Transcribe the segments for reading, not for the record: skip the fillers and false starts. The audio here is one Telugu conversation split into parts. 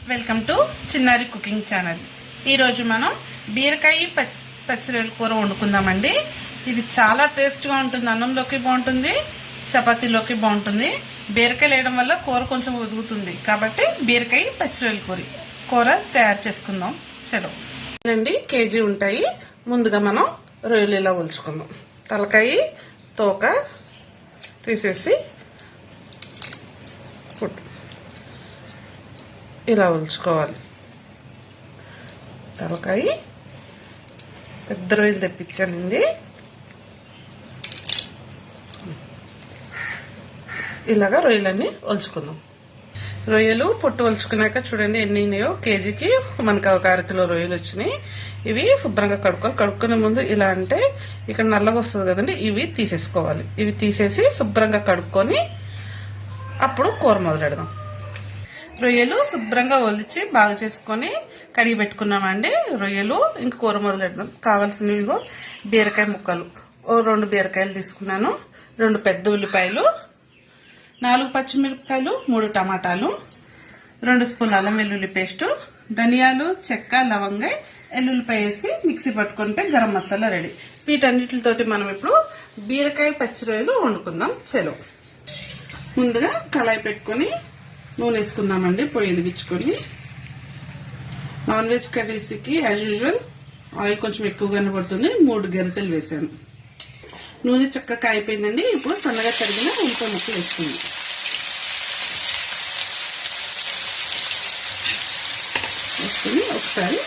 వెల్కమ్ టు చిన్నారి కుకింగ్ ఛానల్. ఈరోజు మనం బీరకాయ పచ్చిరొయ్యల కూర వండుకుందామండి. ఇది చాలా టేస్ట్గా ఉంటుంది. అన్నంలోకి బాగుంటుంది, చపాతీలోకి బాగుంటుంది. బీరకాయలు వేయడం వల్ల కూర కొంచెం ఉదుగుతుంది కాబట్టి బీరకాయ పచ్చిరొయ్యల కూర తయారు చేసుకుందాం. చలో అండి, కేజీ ఉంటాయి. ముందుగా మనం రొయ్యలు ఇలా ఉంచుకుందాం. తలకాయ తోక తీసేసి ఇలా ఉంచుకోవాలి. తలకాయ పెద్ద రొయ్యలు తెప్పించానండి. ఇలాగా రొయ్యలన్నీ ఒలుచుకుందాం. రొయ్యలు పొట్టు ఒలుచుకున్నాక చూడండి ఎన్ని అయినాయో. కేజీకి మనకు ఒక 1/2 కిలో రొయ్యలు వచ్చినాయి. ఇవి శుభ్రంగా కడుక్కోవాలి. కడుక్కునే ముందు ఇలా అంటే ఇక్కడ నల్లగా వస్తుంది కదండి, ఇవి తీసేసుకోవాలి. ఇవి తీసేసి శుభ్రంగా కడుక్కొని అప్పుడు కూర మొదలెడదాం. రొయ్యలు శుభ్రంగా ఒలిచి బాగా చేసుకొని కడిగి పెట్టుకున్నామండి. రొయ్యలు ఇంక కూర మొదలెడదాం. కావాల్సినవి బీరకాయ ముక్కలు 2 బీరకాయలు తీసుకున్నాను, 2 పెద్ద ఉల్లిపాయలు, 4 పచ్చిమిరపకాయలు, 3 టమాటాలు, 2 స్పూన్ల అల్లం వెల్లుల్లి పేస్టు, ధనియాలు, చెక్క, లవంగాయ, ఎల్లుల్లిపాయ వేసి మిక్సీ పట్టుకుంటే గరం మసాలా రెడీ. వీటన్నిటితోటి మనం ఇప్పుడు బీరకాయ పచ్చి రొయ్యలు వండుకుందాం. చలో ముందుగా కళాయి పెట్టుకొని నూనె వేసుకుందామండి. పొయ్యి వెలిగించుకొని నాన్ వెజ్ కర్రీస్కి యాజ్ యూజువల్ ఆయిల్ కొంచెం ఎక్కువగానే పడుతుంది. 3 గరిటెలు వేసాను. నూనె చక్కగా కాయిపోయిందండి. ఇప్పుడు సన్నగా తరిగిన ఉల్లిపాయ ముక్కలు వేసుకుంది. వేసుకుని ఒకసారి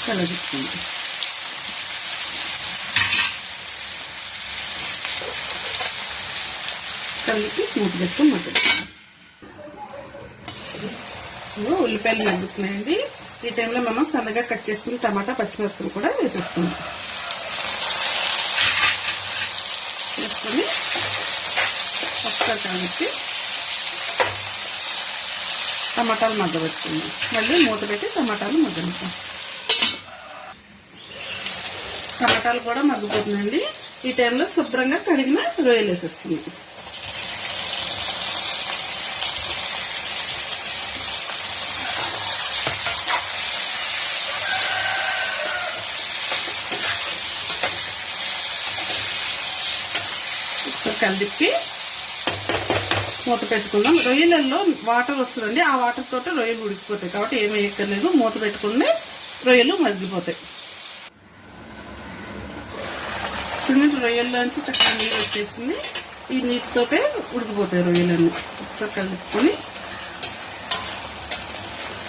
కలగించుకుంది. కలిపి మూత పెట్టుకుని మగ్గుతుంది. ఉల్లిపాయలు మగ్గుతున్నాయండి. ఈ టైంలో మనం సన్నగా కట్ చేసుకుని టమాటా, పచ్చిమిరపకాయలు కూడా వేసేసుకుందాం. వేసుకొని ఒకసారి కలిపి టమాటాలు మగ్గబెట్టుకుందాం. మళ్ళీ మూత పెట్టి టమాటాలు మగ్గనిద్దాం. టమాటాలు కూడా మగ్గిపోతున్నాయండి. ఈ టైంలో శుభ్రంగా కడిగిన రొయ్యలు వేసేసుకుందాం. కలిపి మూత పెట్టుకుందాం. రొయ్యలలో వాటర్ వస్తుందండి. ఆ వాటర్ తోటి రొయ్యలు ఉడికిపోతాయి కాబట్టి ఏమి వేయక్కర్లేదు. మూత పెట్టుకుంటే రొయ్యలు మగ్గిపోతాయి. చూడండి, రొయ్యల్లోంచి చక్కగా నీరు వచ్చేసింది. ఈ నీటితోటే ఉడికిపోతాయి రొయ్యలన్నీ. ఒకసారి కలుపుకొని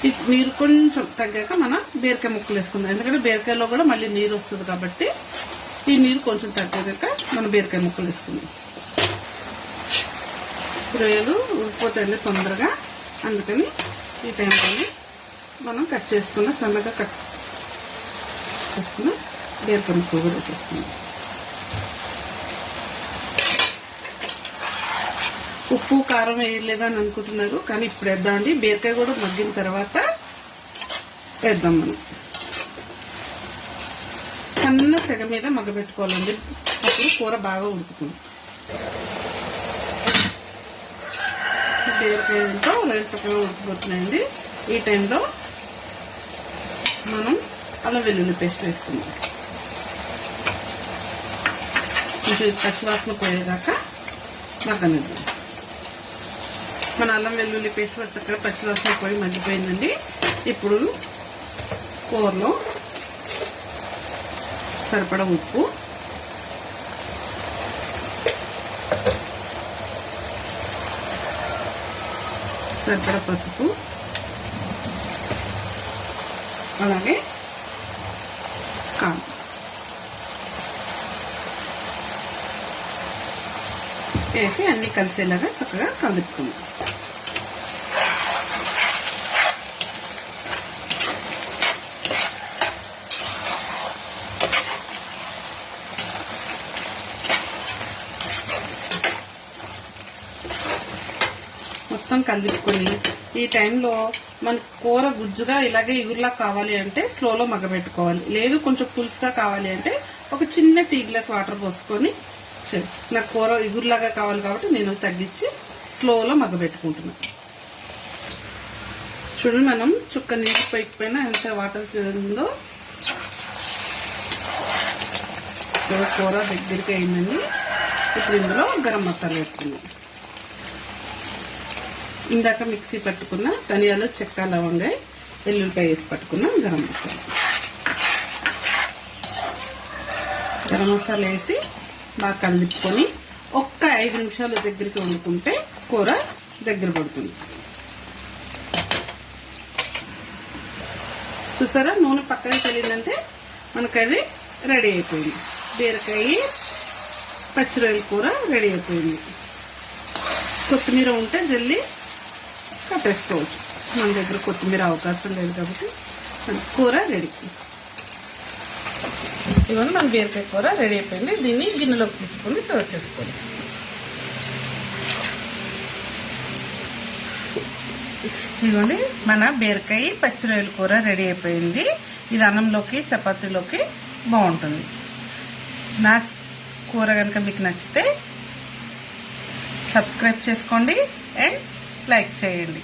ఈ నీరు కొంచెం తగ్గాక మనం బీరకాయ ముక్కలు వేసుకుందాం. ఎందుకంటే బీరకాయలో కూడా మళ్ళీ నీరు వస్తుంది కాబట్టి ఈ నీరు కొంచెం తగ్గాక మనం బీరకాయ ముక్కలు వేసుకుందాం. రొయ్యలు ఉడికిపోతాయండి తొందరగా. అందుకని ఈ టైంలో మనం కట్ చేసుకున్న సన్నగా కట్ చేసుకున్న బీరకాయ ముక్కలు కూడా వేసేసుకుందాం. ఉప్పు కారం వేయలేదని అనుకుంటున్నారు, కానీ ఇప్పుడు వేద్దామండి. బీరకాయ కూడా మగ్గిన తర్వాత వేద్దాం. మనం సన్న సెగ మీద మగ్గబెట్టుకోవాలండి. అప్పుడు కూర బాగా ఉడుకుతుంది. బీరకాయలతో రొయ్యలు చక్కగా ఉడికిపోతున్నాయండి. ఈ టైంలో మనం అల్లం వెల్లుల్లి పేస్ట్ వేసుకుందాం. కొంచెం పచ్చివాసన పోయేదాకా మగ్గనిద్దాం. మన అల్లం వెల్లుల్లి పేస్ట్ కూడా చక్కగా పచ్చివాసన పోయి మగ్గిపోయిందండి. ఇప్పుడు కూరలో సరిపడా ఉప్పు, సరిపడా పసుపు, అలాగే కారం వేసి అన్ని కలిసేలాగా చక్కగా కలుపుకుందాం. మొత్తం కలుపుకొని ఈ టైంలో మన కూర గుజ్జుగా ఇలాగే ఇగురులా కావాలి అంటే స్లోలో మగ్గబెట్టుకోవాలి. లేదు కొంచెం పులుసుగా కావాలి అంటే ఒక చిన్న టీ గ్లాస్ వాటర్ పోసుకొని నాకు కూర ఇగురులాగా కావాలి కాబట్టి నేను తగ్గించి స్లోలో మగ్గబెట్టుకుంటున్నాను. చూడండి, మనం చుక్క నీటి పైన ఎంత వాటర్ ఉందో. కూర దగ్గరికి అయిందండి. ఇప్పుడు ఇందులో గరం మసాలా వేసుకుందాం. ఇందాక మిక్సీ పట్టుకున్న ధనియాలు, చెక్క, లవంగాయ, ఎల్లుల్లిపాయ వేసి పట్టుకున్న గరం మసాలా. గరం మసాలా వేసి బాగా కలిపుకొని ఒక్క 5 నిమిషాలు దగ్గరికి వండుకుంటే కూర దగ్గర పడుతుంది. చూసారా, నూనె పక్కకి తెలియదంటే మన కర్రీ రెడీ అయిపోయింది. బీరకాయ పచ్చి రొయ్యల కూర రెడీ అయిపోయింది. కొత్తిమీర ఉంటే జల్లి కట్టేసుకోవచ్చు. మన దగ్గర కొత్తిమీర అవకాశం లేదు కాబట్టి కూర రెడీ. ఇవన్నీ మన బీరకాయ కూర రెడీ అయిపోయింది. దీన్ని గిన్నెలోకి తీసుకొని సర్వ్ చేసుకోండి. ఇదిగోండి, మన బీరకాయ పచ్చి రొయ్యల కూర రెడీ అయిపోయింది. ఇది అన్నంలోకి, చపాతీలోకి బాగుంటుంది. నా కూర కనుక మీకు నచ్చితే సబ్స్క్రైబ్ చేసుకోండి అండ్ లైక్ చేయండి.